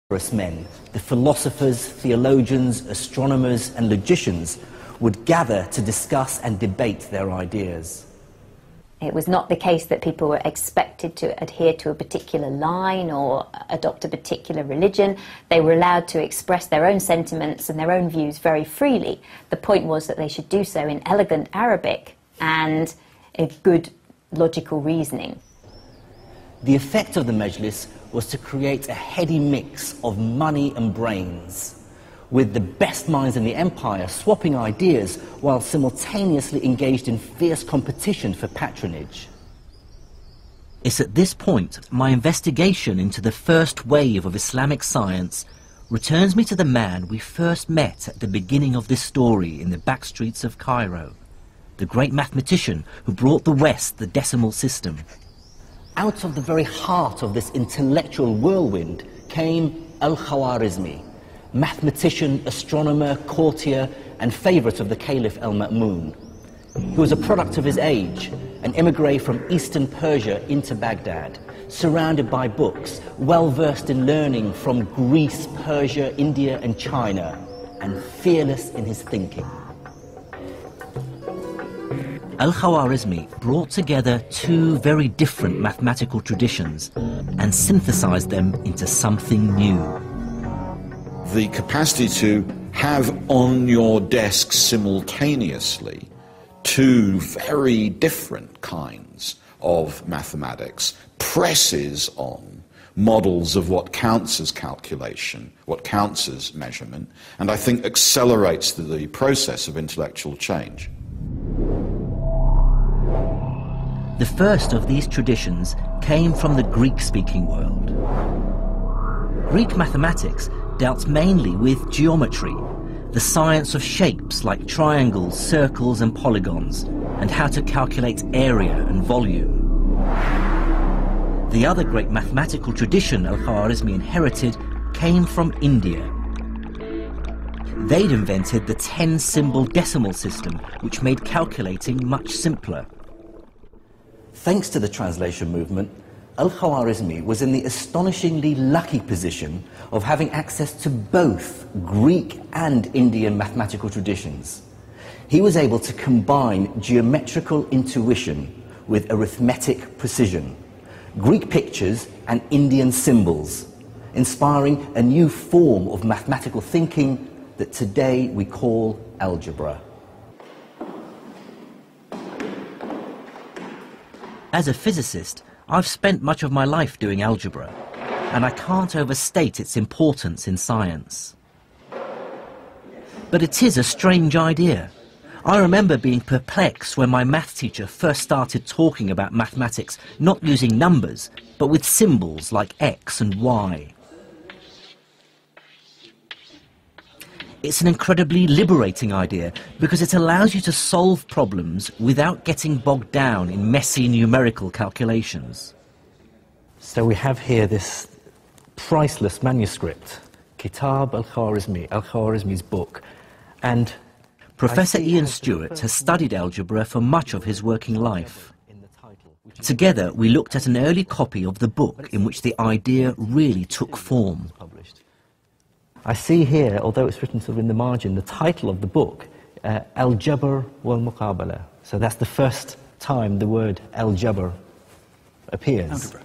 men, the philosophers, theologians, astronomers and logicians would gather to discuss and debate their ideas. It was not the case that people were expected to adhere to a particular line or adopt a particular religion. They were allowed to express their own sentiments and their own views very freely. The point was that they should do so in elegant Arabic and a good logical reasoning. The effect of the Majlis was to create a heady mix of money and brains, with the best minds in the empire swapping ideas while simultaneously engaged in fierce competition for patronage. It's at this point my investigation into the first wave of Islamic science returns me to the man we first met at the beginning of this story in the back streets of Cairo, the great mathematician who brought the West the decimal system. Out of the very heart of this intellectual whirlwind came Al-Khwarizmi, mathematician, astronomer, courtier, and favourite of the Caliph Al-Ma'mun. He was a product of his age, an émigré from eastern Persia into Baghdad, surrounded by books, well versed in learning from Greece, Persia, India and China, and fearless in his thinking. Al-Khwarizmi brought together two very different mathematical traditions and synthesized them into something new. The capacity to have on your desk simultaneously two very different kinds of mathematics presses on models of what counts as calculation, what counts as measurement, and I think accelerates the process of intellectual change. The first of these traditions came from the Greek-speaking world. Greek mathematics dealt mainly with geometry, the science of shapes like triangles, circles and polygons, and how to calculate area and volume. The other great mathematical tradition Al-Khwarizmi inherited came from India. They'd invented the 10-symbol decimal system, which made calculating much simpler. Thanks to the translation movement, Al-Khwarizmi was in the astonishingly lucky position of having access to both Greek and Indian mathematical traditions. He was able to combine geometrical intuition with arithmetic precision, Greek pictures and Indian symbols, inspiring a new form of mathematical thinking that today we call algebra. As a physicist, I've spent much of my life doing algebra, and I can't overstate its importance in science. But it is a strange idea. I remember being perplexed when my math teacher first started talking about mathematics not using numbers, but with symbols like X and Y. It's an incredibly liberating idea because it allows you to solve problems without getting bogged down in messy numerical calculations. So we have here this priceless manuscript, Kitab al-Khwarizmi, Al-Khwarizmi's book, and Professor Ian Stewart has studied algebra for much of his working life. Together we looked at an early copy of the book in which the idea really took form. I see here, although it's written sort of in the margin, the title of the book, Al-Jabr wal-Muqabala. So that's the first time the word Al-Jabr appears. Algebra.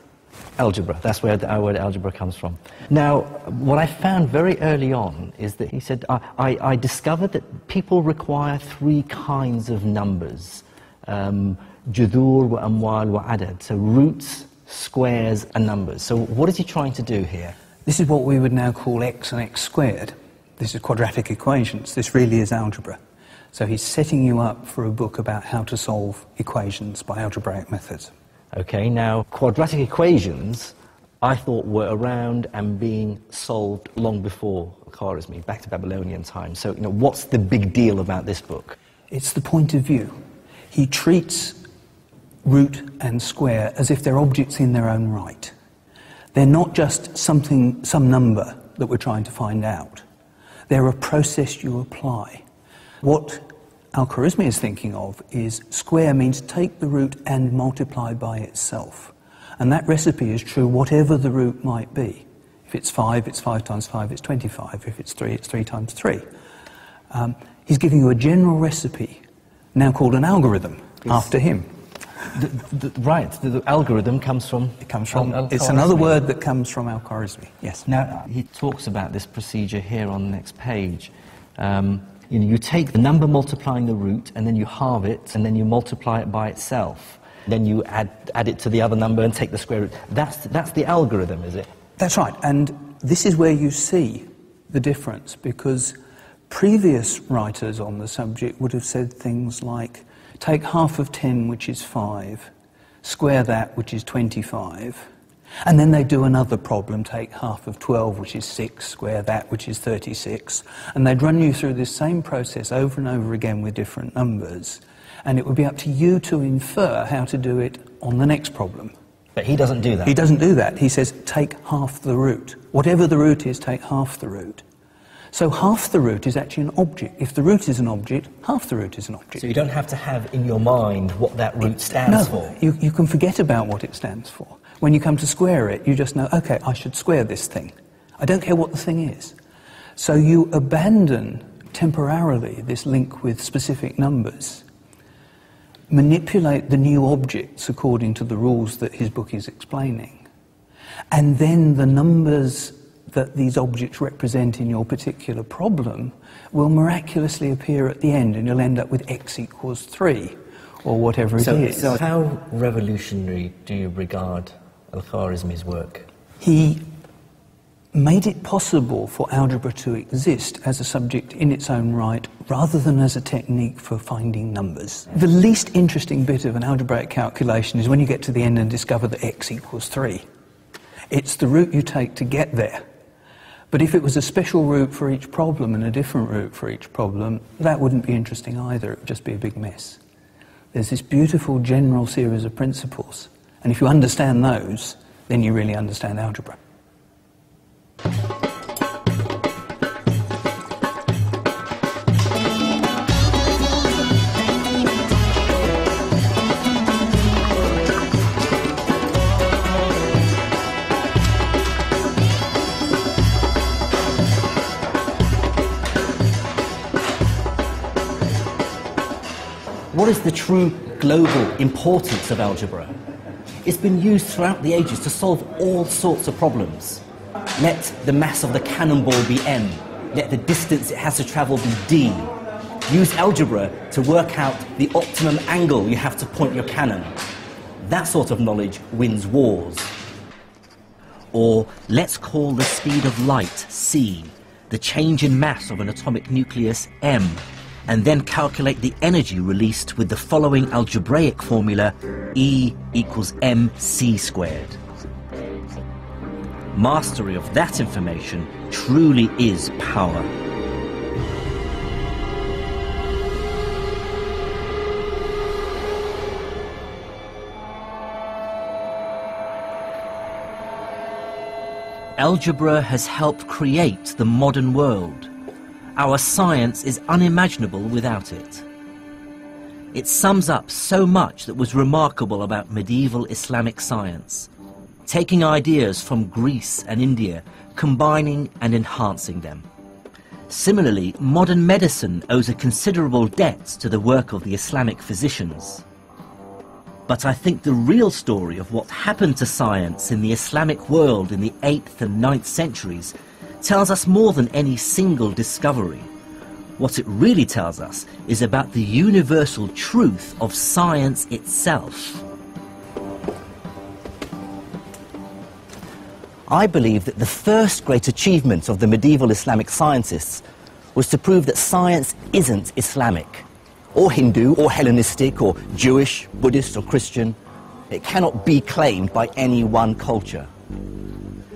Algebra, that's where our word algebra comes from. Now, what I found very early on is that he said, I discovered that people require three kinds of numbers, judur wa amwal wa adad, so roots, squares and numbers. So what is he trying to do here? This is what we would now call x and x squared. This is quadratic equations. This really is algebra. So he's setting you up for a book about how to solve equations by algebraic methods. Okay, now quadratic equations I thought were around and being solved long before Khwarizmi, back to Babylonian times. So, what's the big deal about this book? It's the point of view. He treats root and square as if they're objects in their own right. They're not just some number that we're trying to find out. They're a process you apply. What Al-Khwarizmi is thinking of is square means take the root and multiply by itself. And that recipe is true whatever the root might be. If If it's 5, it's 5 times 5, it's 25. If it's 3, it's 3 times 3. He's giving you a general recipe, now called an algorithm, after him. Right, the algorithm comes from... It comes from... It's another word that comes from Al-Khwarizmi, yes. Now, he talks about this procedure here on the next page. You take the number multiplying the root, and then you halve it, and then you multiply it by itself. Then you add it to the other number and take the square root. That's the algorithm, is it? That's right, and this is where you see the difference, because previous writers on the subject would have said things like, take half of 10, which is 5, square that, which is 25, and then they do another problem, take half of 12, which is 6, square that, which is 36, and they'd run you through this same process over and over again with different numbers, and it would be up to you to infer how to do it on the next problem. But he doesn't do that. He doesn't do that. He says, take half the root. Whatever the root is, take half the root. So half the root is actually an object. If the root is an object, half the root is an object. So you don't have to have in your mind what that root stands for. You can forget about what it stands for. When you come to square it, you just know, OK, I should square this thing. I don't care what the thing is. So you abandon temporarily this link with specific numbers, manipulate the new objects according to the rules that his book is explaining, and then the numbers that these objects represent in your particular problem will miraculously appear at the end, and you'll end up with x equals 3, or whatever it is. So how revolutionary do you regard Al-Khwarizmi's work? He made it possible for algebra to exist as a subject in its own right, rather than as a technique for finding numbers. The least interesting bit of an algebraic calculation is when you get to the end and discover that x equals 3. It's the route you take to get there. But if it was a special route for each problem and a different route for each problem, that wouldn't be interesting either. It would just be a big mess. There's this beautiful general series of principles, and if you understand those, then you really understand algebra. What is the true global importance of algebra? It's been used throughout the ages to solve all sorts of problems. Let the mass of the cannonball be m. Let the distance it has to travel be d. Use algebra to work out the optimum angle you have to point your cannon. That sort of knowledge wins wars. Or let's call the speed of light c, the change in mass of an atomic nucleus m, and then calculate the energy released with the following algebraic formula: E equals mc squared. Mastery of that information truly is power. Algebra has helped create the modern world. Our science is unimaginable without it. It sums up so much that was remarkable about medieval Islamic science, taking ideas from Greece and India, combining and enhancing them. Similarly, modern medicine owes a considerable debt to the work of the Islamic physicians. But I think the real story of what happened to science in the Islamic world in the 8th and 9th centuries tells us more than any single discovery. What it really tells us is about the universal truth of science itself. I believe that the first great achievement of the medieval Islamic scientists was to prove that science isn't Islamic, or Hindu, or Hellenistic, or Jewish, Buddhist, or Christian. It cannot be claimed by any one culture.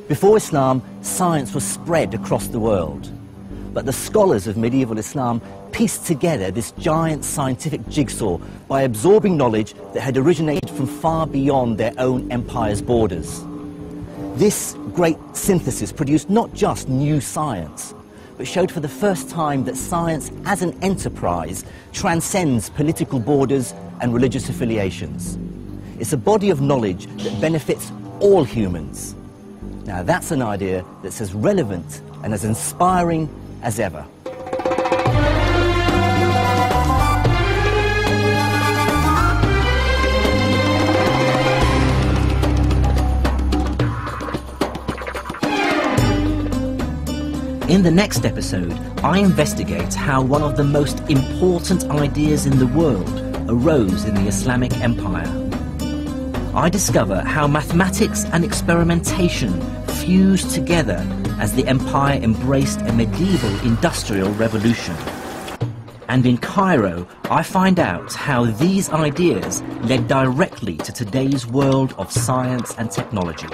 Before Islam, science was spread across the world. But the scholars of medieval Islam pieced together this giant scientific jigsaw by absorbing knowledge that had originated from far beyond their own empire's borders. This great synthesis produced not just new science, but showed for the first time that science as an enterprise transcends political borders and religious affiliations. It's a body of knowledge that benefits all humans. Now that's an idea that's as relevant and as inspiring as ever. In the next episode, I investigate how one of the most important ideas in the world arose in the Islamic Empire. I discover how mathematics and experimentation fused together as the empire embraced a medieval industrial revolution. And in Cairo, I find out how these ideas led directly to today's world of science and technology.